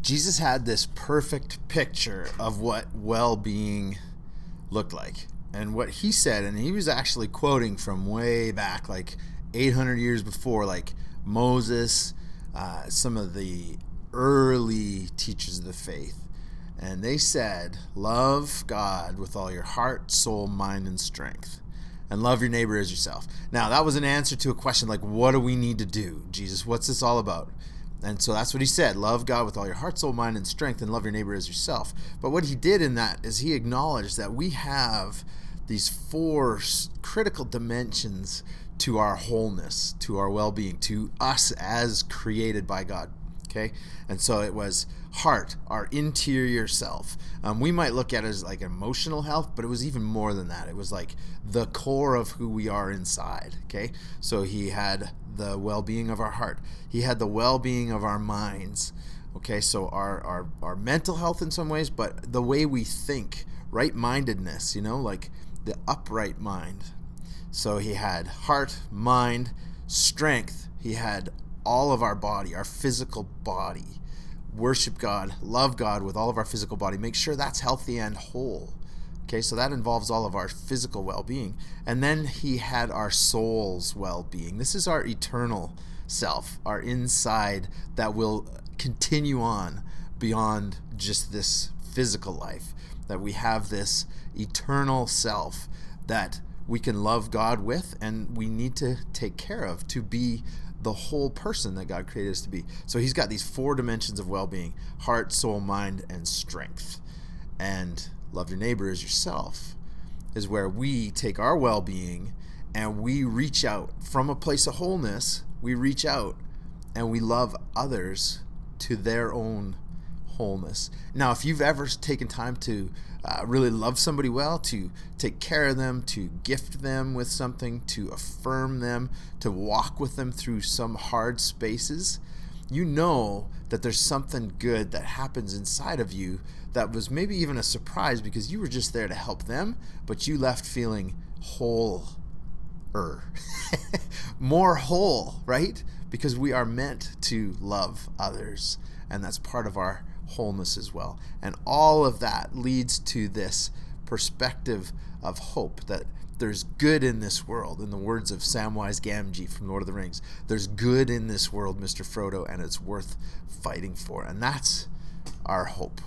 Jesus had this perfect picture of what well-being looked like. And what he said, and he was actually quoting from way back, like 800 years before, like Moses, some of the early teachers of the faith. And they said, love God with all your heart, soul, mind, and strength. And love your neighbor as yourself. Now, that was an answer to a question like, what do we need to do? Jesus, what's this all about? And so that's what he said. Love God with all your heart, soul, mind, and strength, and love your neighbor as yourself. But what he did in that is he acknowledged that we have these four critical dimensions to our wholeness, to our well-being, to us as created by God. Okay? And so it was heart, our interior self. We might look at it as like emotional health, but it was even more than that. It was like the core of who we are inside. Okay? So he had the well-being of our heart. He had the well-being of our minds. Okay? So our mental health in some ways, but the way we think, right-mindedness, like the upright mind. So he had heart, mind, strength. He had all of our body, our physical body. Worship God, love God with all of our physical body. Make sure that's healthy and whole. Okay, so that involves all of our physical well-being. And then he had our soul's well-being. This is our eternal self, our inside that will continue on beyond just this physical life. That we have this eternal self that we can love God with and we need to take care of to be the whole person that God created us to be. So he's got these four dimensions of well-being: heart, soul, mind, and strength. And love your neighbor as yourself is where we take our well-being and we reach out from a place of wholeness. We reach out and we love others to their own wholeness. Now, if you've ever taken time to really love somebody well, to take care of them, to gift them with something, to affirm them, to walk with them through some hard spaces, you know that there's something good that happens inside of you that was maybe even a surprise because you were just there to help them, but you left feeling whole. More whole, right? Because we are meant to love others, and that's part of our wholeness as well. And all of that leads to this perspective of hope that there's good in this world. In the words of Samwise Gamgee from Lord of the Rings, there's good in this world, Mr. Frodo, and it's worth fighting for. And that's our hope.